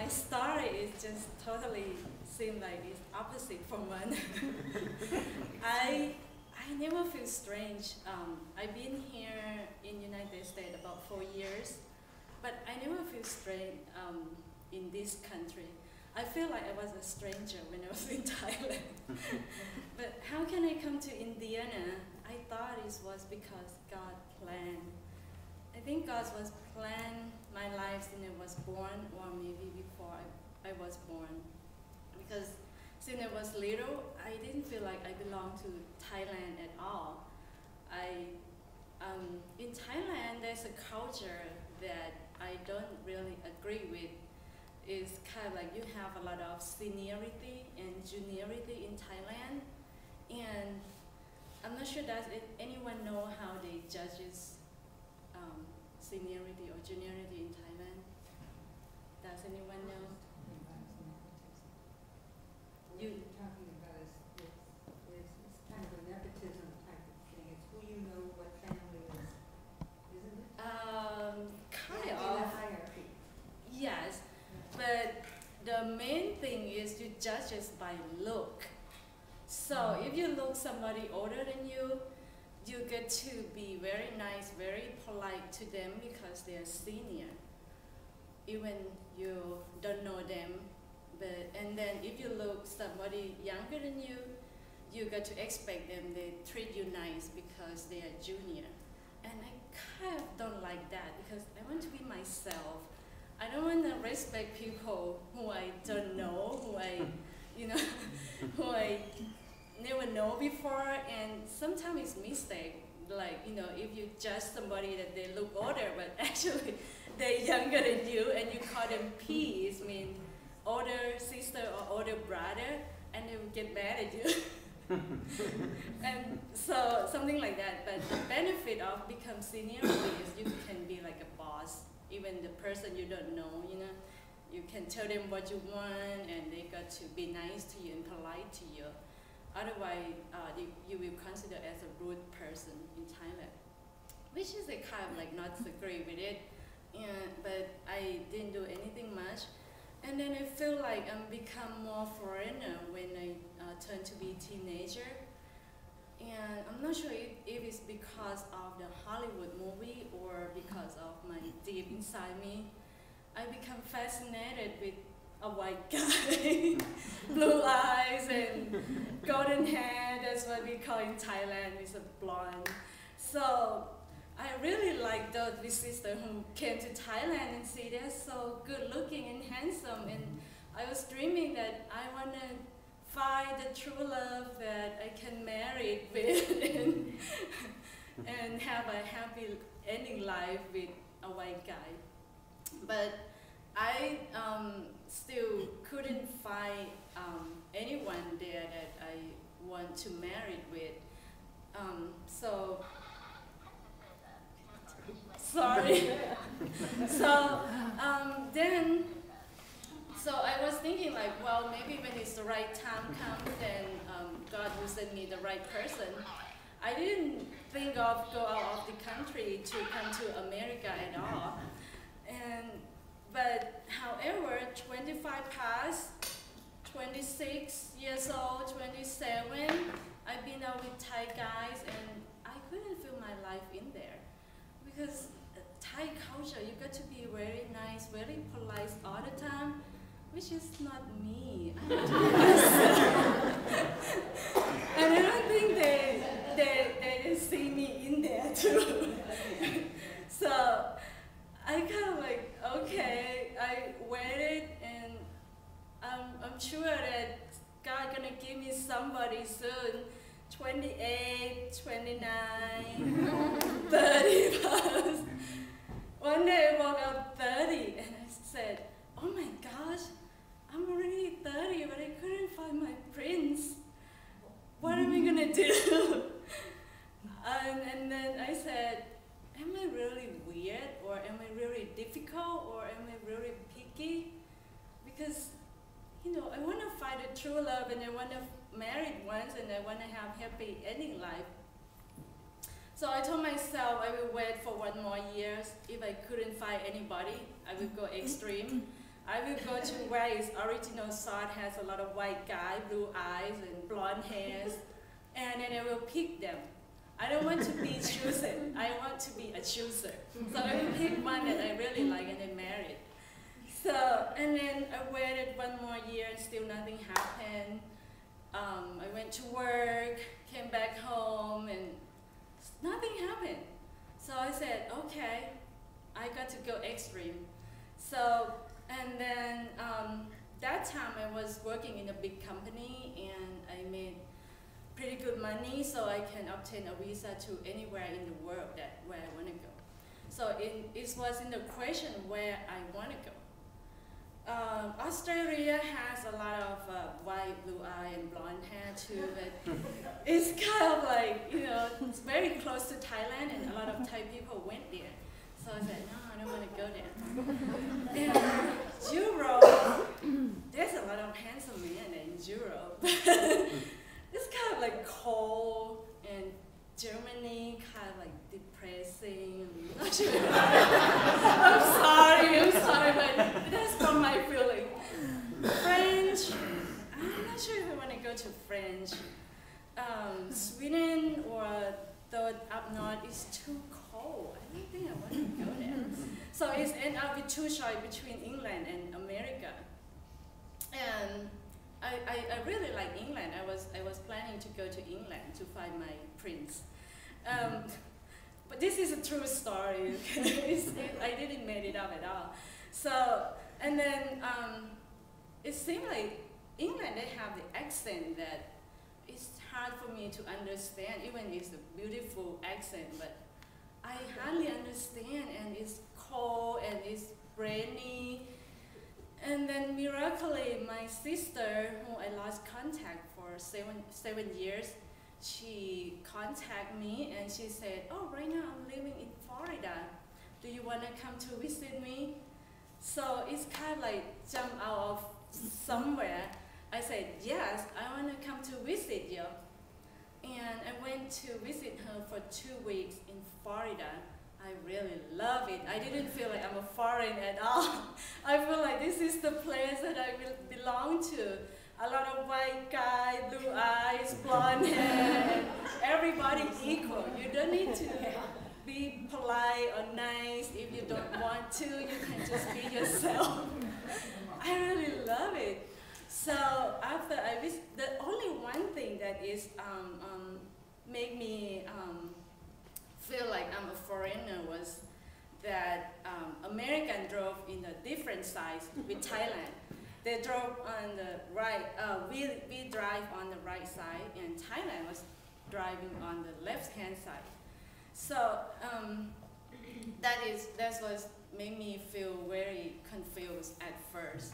my story is just totally seems like it's opposite from one. I never feel strange. I've been here in United States about 4 years, but I never feel strange in this country. I feel like I was a stranger when I was in Thailand. But how can I come to Indiana? I thought it was because God planned. I think God was planned my life since I was born, or maybe before I was born. Because since I was little, I didn't feel like I belonged to Thailand at all. In Thailand, there's a culture that I don't really agree with. It's kind of like you have a lot of seniority and juniority in Thailand, and I'm not sure does anyone know how they judges seniority or juniority in Thailand? Does anyone know? What you're talking about is kind of a nepotism type of thing. It's who you know what family is, isn't it? Kind In of. a hierarchy. Yes, but the main thing is you judge us by look. So if you look somebody older than you get to be very nice, very polite to them because they are senior, even you don't know them. And then if you look somebody younger than you got to expect them they treat you nice because they are junior. And I kind of don't like that because I want to be myself. I don't want to respect people who I don't know, who I, who I never know before, and sometimes it's mistake. Like, if you judge somebody that they look older, but actually they're younger than you, and you call them P's, mean older sister or older brother, and they will get mad at you. And so something like that. But the benefit of become seniority is you can be like a boss. Even the person you don't know, you can tell them what you want, and they got to be nice to you and polite to you. Otherwise, you will consider as a rude person in Thailand, which is a kind of like not agree with it. But I didn't do anything much, and then I feel like I'm become more foreigner when I turn to be teenager. And I'm not sure if it's because of the Hollywood movie or because of my deep inside me. I become fascinated with a white guy, blue eyes and golden hair. That's what we call in Thailand, is a blonde. So I really like those visitors who came to Thailand and see they're so good looking and handsome. And I was dreaming that I want to find the true love that I can marry with and have a happy ending life with a white guy. But I still couldn't find anyone there that I want to marry with. Sorry. So I was thinking like, well, maybe when it's the right time comes, then God will send me the right person. I didn't think of go out of the country to come to America at all. But however, 25 past, 26 years old, 27, I've been out with Thai guys, and I couldn't feel my life in there. Because Thai culture, you got to be very nice, very polite all the time, which is not me. I want to be myself. And I don't think they see me in there too. So I kind of like, okay, I waited, and I'm sure that God gonna give me somebody soon, 28, 29, 30 plus. One day I woke up 30 and I said, oh my gosh, I'm already 30, but I couldn't find my prince. What am I gonna do? And then I said, am I really weird, or am I really difficult, or am I really picky? Because, I want to find a true love, and I want to marry once, and I want to have happy ending life. So I told myself I will wait for 1 more year. If I couldn't find anybody, I will go extreme. I will go to where its original shot has a lot of white guy, blue eyes and blonde hairs, and then I will pick them. I don't want to be chosen. I want to be a chooser. So I will pick one that I really like and then marry it. So, and then I waited one more year and still nothing happened. I went to work, came back home, and nothing happened. So I said, okay, I got to go extreme. So, and then that time I was working in a big company and I made pretty good money so I can obtain a visa to anywhere in the world where I want to go. So it was in the question where I want to go. Australia has a lot of white, blue eye, and blonde hair too, but it's kind of like, you know, it's very close to Thailand and a lot of Thai people went there. So I said, no, I don't want to go there. And Europe, there's a lot of handsome men in Europe. It's kind of like cold, and Germany kind of like depressing. I'm not sure. I'm sorry, but that's from my feeling. French, I'm not sure if I want to go to French. Sweden or the up north is too cold. I don't think I want to go there. So it's end up with two choices between England and America. And I really like England. I was planning to go to England to find my prince. But this is a true story. I didn't make it up at all. So, and then it seemed like England, they have the accent that it's hard for me to understand, even it's a beautiful accent, but I hardly understand, and it's cold and it's rainy. And then miraculously, my sister, who I lost contact for seven years, she contacted me and she said, oh, right now I'm living in Florida. Do you want to come to visit me? So it's kind of like jump out of somewhere. I said, yes, I want to come to visit you. And I went to visit her for 2 weeks in Florida. I really love it. I didn't feel like I'm a foreign at all. I feel like this is the place that I will belong to. A lot of white guy, blue eyes, blonde hair, and everybody equal. You don't need to be polite or nice. If you don't want to, you can just be yourself. I really love it. So after I visit, the only one thing that is make me feel like I'm a foreigner was that American drove in a different side with Thailand. They drove on the right, we drive on the right side, and Thailand was driving on the left-hand side. So that was made me feel very confused at first.